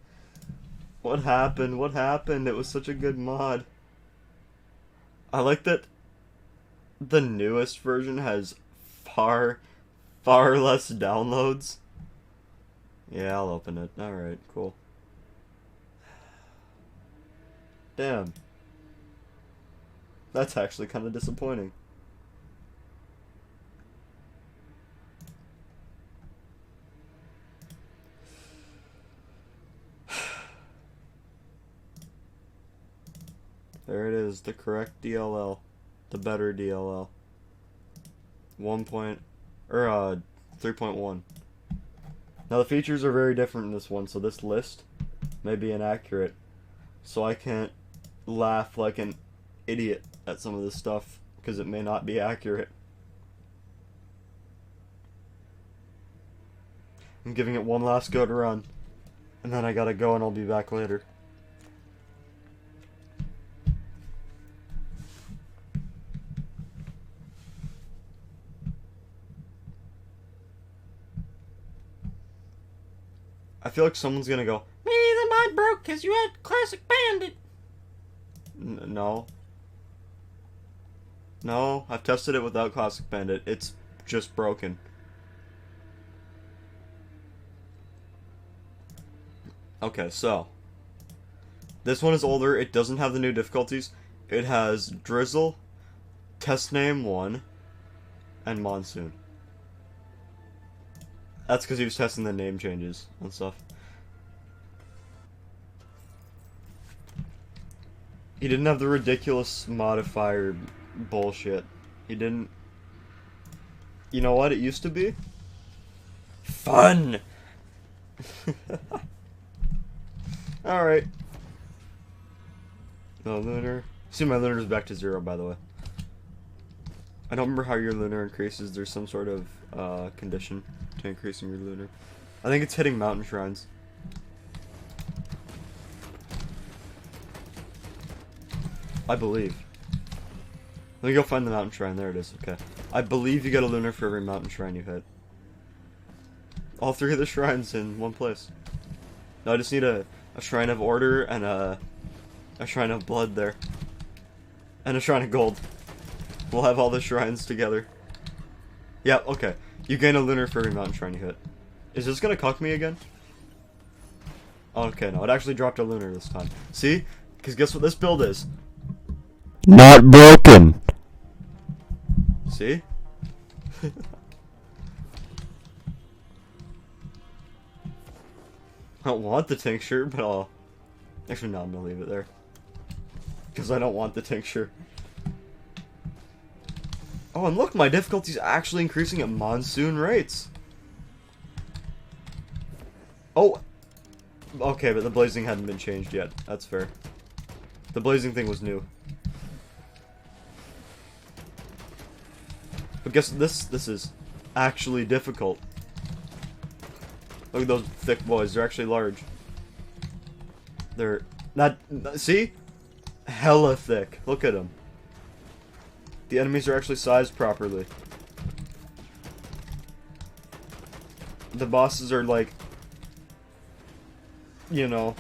What happened? What happened? It was such a good mod. I like that the newest version has far less downloads. Yeah, I'll open it. Alright, cool. Damn. That's actually kind of disappointing. There it is, the correct DLL. The better DLL. 3.1. Now the features are very different in this one, so this list may be inaccurate. So I can't laugh like an idiot at some of this stuff, because it may not be accurate. I'm giving it one last go to run, and then I gotta go and I'll be back later. I feel like someone's gonna go, maybe the mod broke because you had Classic Bandit. No. No, I've tested it without Classic Bandit. It's just broken. Okay, so. This one is older. It doesn't have the new difficulties. It has Drizzle, Test Name 1, and Monsoon. That's because he was testing the name changes and stuff. He didn't have the ridiculous modifier bullshit. He didn't... You know what it used to be? Fun! Alright. No, lunar. See, my lunar's back to 0, by the way. I don't remember how your lunar increases. There's some sort of condition to increasing your lunar. I think it's hitting mountain shrines. I believe. Let me go find the mountain shrine. There it is. Okay. I believe you get a lunar for every mountain shrine you hit. All 3 of the shrines in one place. No, I just need a shrine of order and a shrine of blood there. And a shrine of gold. We'll have all the shrines together. Yeah, okay. You gain a lunar for every mountain shrine you hit. Is this gonna cuck me again? Okay, no, it actually dropped a lunar this time. See? Because guess what this build is? Not broken. See? I don't want the tincture, but I'll... Actually, no, I'm gonna leave it there. Because I don't want the tincture. Oh, and look, my difficulty's actually increasing at monsoon rates. Oh! Okay, but the blazing hadn't been changed yet. That's fair. The blazing thing was new. But guess this is actually difficult. Look at those thick boys, they're actually large. They're not, see? Hella thick. Look at them. The enemies are actually sized properly. The bosses are like, you know,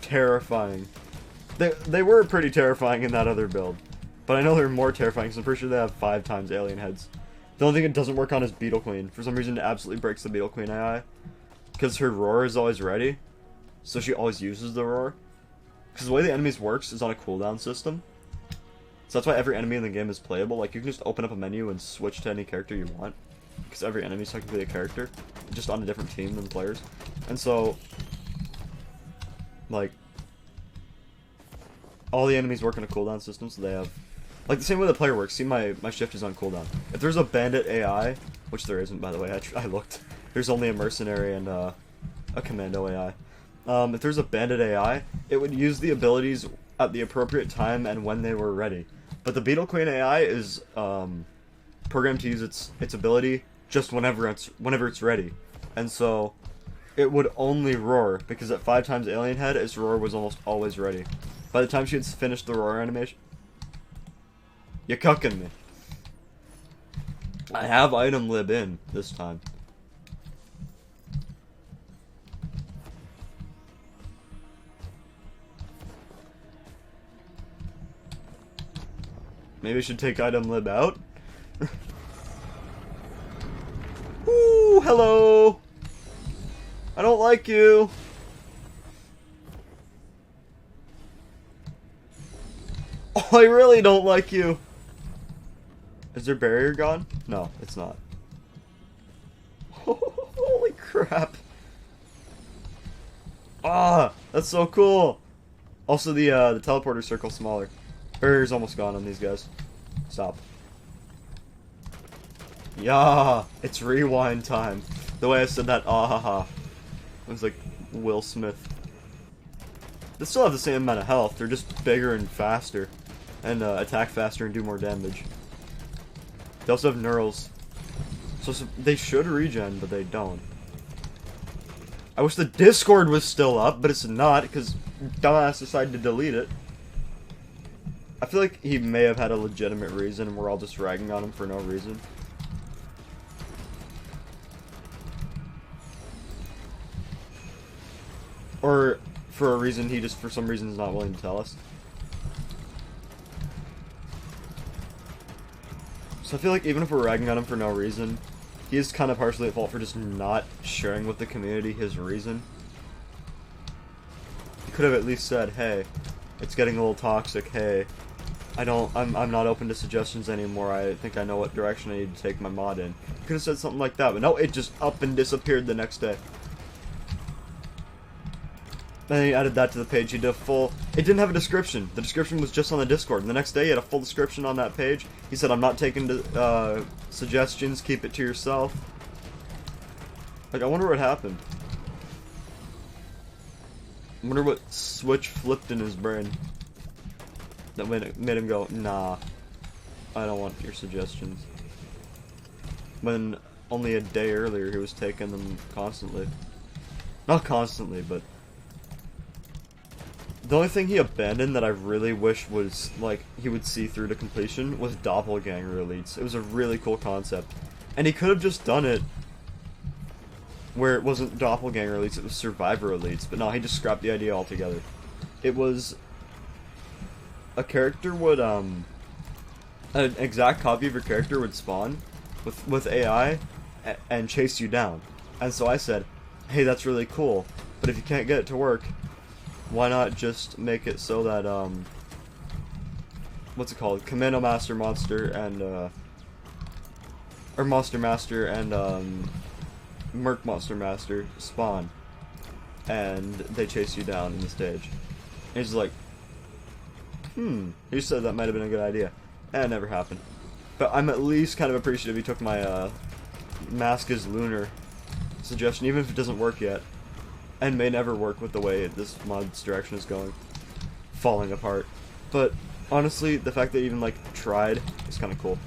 terrifying. They were pretty terrifying in that other build. But I know they're more terrifying because I'm pretty sure they have 5 times alien heads. The only thing it doesn't work on is Beetle Queen. For some reason it absolutely breaks the Beetle Queen AI. Because her roar is always ready. So she always uses the roar. Because the way the enemies works is on a cooldown system. So that's why every enemy in the game is playable. Like, you can just open up a menu and switch to any character you want. Because every enemy is technically a character. Just on a different team than players. And so... like... all the enemies work on a cooldown system, so they have... like, the same way the player works. See, my shift is on cooldown. If there's a bandit AI... which there isn't, by the way. I looked. There's only a mercenary and a commando AI. If there's a bandit AI, it would use the abilities at the appropriate time and when they were ready. But the Beetle Queen AI is programmed to use its ability just whenever it's ready. And so it would only roar, because at 5 times alien head, its roar was almost always ready. By the time she had finished the roar animation... You're cucking me. I have item lib in this time. Maybe I should take item lib out? Ooh, hello! I don't like you! Oh, I really don't like you! Is their barrier gone? No, it's not. Holy crap! Ah, that's so cool! Also, the teleporter circle's smaller. Barrier's almost gone on these guys. Stop. Yeah, it's rewind time. The way I said that, ah ha ha. It was like Will Smith. They still have the same amount of health, they're just bigger and faster. And attack faster and do more damage. They also have neurals. So they should regen, but they don't. I wish the Discord was still up, but it's not, because dumbass decided to delete it. I feel like he may have had a legitimate reason, and we're all just ragging on him for no reason. Or for a reason he just, for some reason, is not willing to tell us. So I feel like even if we're ragging on him for no reason, he is kind of partially at fault for just not sharing with the community his reason. He could have at least said, hey, it's getting a little toxic, hey, I'm not open to suggestions anymore, I think I know what direction I need to take my mod in. He could have said something like that, but no, it just up and disappeared the next day. Then he added that to the page. He did a full... It didn't have a description. The description was just on the Discord. And the next day, he had a full description on that page. He said, I'm not taking suggestions. Keep it to yourself. Like, I wonder what happened. I wonder what switch flipped in his brain. That made him go, nah. I don't want your suggestions. When only a day earlier, he was taking them constantly. Not constantly, but... The only thing he abandoned that I really wish was, like, he would see through to completion was Doppelganger Elites. It was a really cool concept. And he could have just done it where it wasn't Doppelganger Elites, it was Survivor Elites. But no, he just scrapped the idea altogether. It was... A character would, an exact copy of your character would spawn with AI and chase you down. And so I said, hey, that's really cool, but if you can't get it to work, why not just make it so that, what's it called? Commando Master Monster and, or Monster Master and, Merc Monster Master spawn. And they chase you down in the stage. And he's like, he said that might have been a good idea. And it never happened. But I'm at least kind of appreciative he took my, Mask is Lunar suggestion, even if it doesn't work yet. And may never work with the way this mod's direction is going. Falling apart. But, honestly, the fact that he even, like, tried is kind of cool.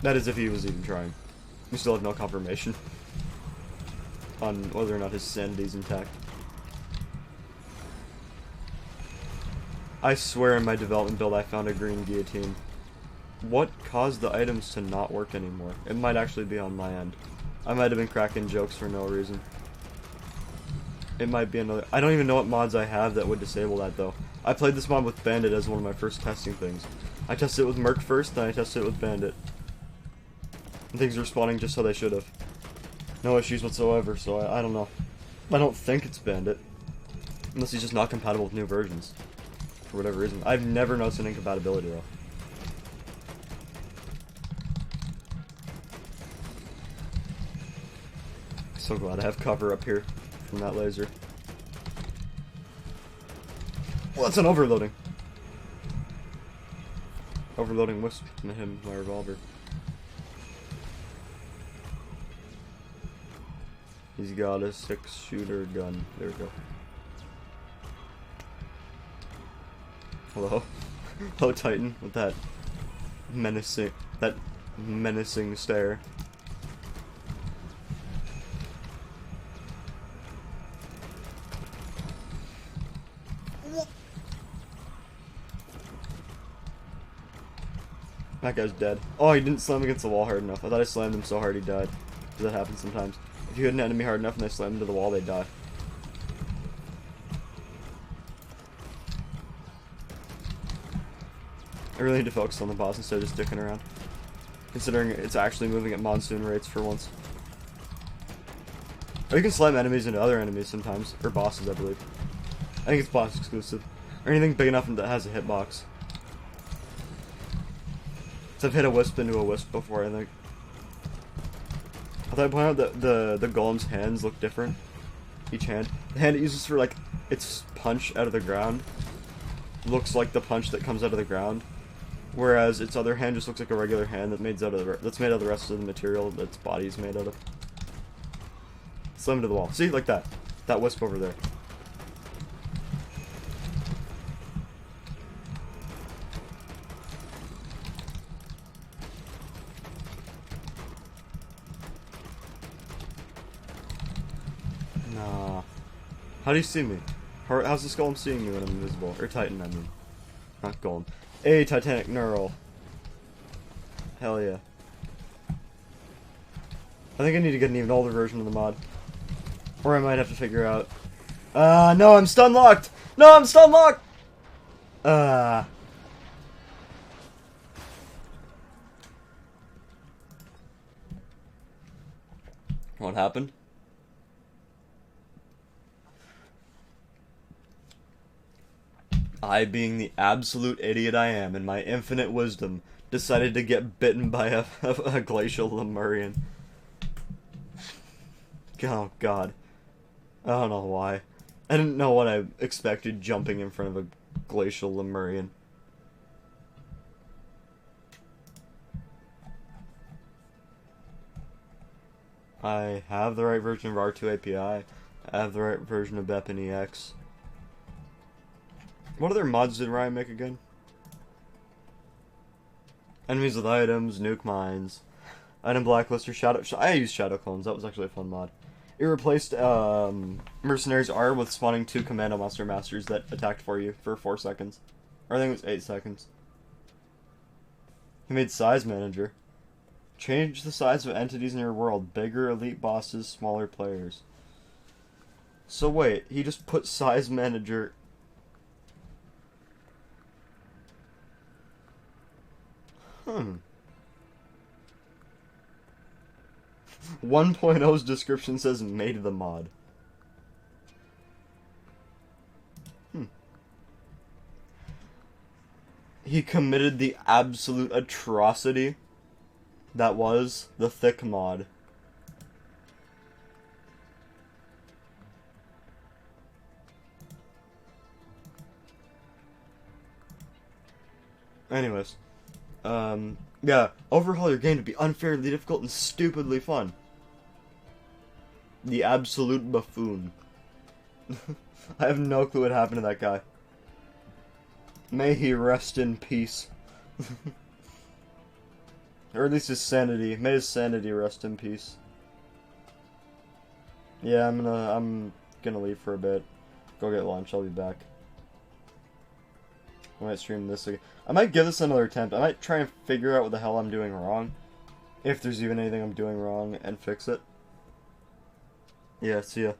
That is if he was even trying. We still have no confirmation on whether or not his sanity is intact. I swear in my development build I found a green guillotine. What caused the items to not work anymore? It might actually be on my end. I might have been cracking jokes for no reason. It might be another... I don't even know what mods I have that would disable that, though. I played this mod with Bandit as one of my first testing things. I tested it with Merc first, then I tested it with Bandit. And things are spawning just how they should have. No issues whatsoever, so I don't know. I don't think it's Bandit. Unless he's just not compatible with new versions. For whatever reason. I've never noticed an incompatibility, though. So glad I have cover up here from that laser. Well, that's an overloading. Overloading Wisp and him, my revolver. He's got a 6-shooter gun. There we go. Hello? Hello, Titan, with that menacing stare. That guy's dead. Oh, he didn't slam against the wall hard enough. I thought I slammed him so hard he died. That happens sometimes. If you hit an enemy hard enough and they slam into the wall, they die. I really need to focus on the boss instead of just dicking around. Considering it's actually moving at monsoon rates for once. Or you can slam enemies into other enemies sometimes. Or bosses, I believe. I think it's boss exclusive. Or anything big enough that has a hitbox. So I've hit a wisp into a wisp before, I think. I thought I pointed out that the golem's hands look different. Each hand. The hand it uses for, like, its punch out of the ground looks like the punch that comes out of the ground. Whereas its other hand just looks like a regular hand that's made out of the rest of the material that its body's made out of. Slam into the wall. See? Like that. That wisp over there. Nah. How do you see me? How's this golem seeing me when I'm invisible? Or Titan, I mean. Not golem. A Titanic Neural. Hell yeah. I think I need to get an even older version of the mod. Or I might have to figure out... no, I'm stun locked! No, I'm stun locked! What happened? I, being the absolute idiot I am, in my infinite wisdom, decided to get bitten by a glacial Lemurian. Oh god. I don't know why. I didn't know what I expected jumping in front of a glacial Lemurian. I have the right version of R2 API. I have the right version of Bepin EX. What other mods did Ryan make again? Enemies with items, nuke mines, item blacklister, shadow. I used shadow clones. That was actually a fun mod. It replaced Mercenaries R with spawning 2 Commando Monster Masters that attacked for you for 4 seconds. Or I think it was 8 seconds. He made Size Manager. Change the size of entities in your world. Bigger elite bosses, smaller players. So wait, he just put Size Manager... 1.0's description says made the mod. He committed the absolute atrocity that was the thick mod. Anyways. Yeah, overhaul your game to be unfairly difficult and stupidly fun. The absolute buffoon. I have no clue what happened to that guy. May he rest in peace. Or at least his sanity. May his sanity rest in peace. Yeah, I'm gonna leave for a bit. Go get lunch, I'll be back. I might stream this again. I might give this another attempt. I might try and figure out what the hell I'm doing wrong. If there's even anything I'm doing wrong, and fix it. Yeah, see ya.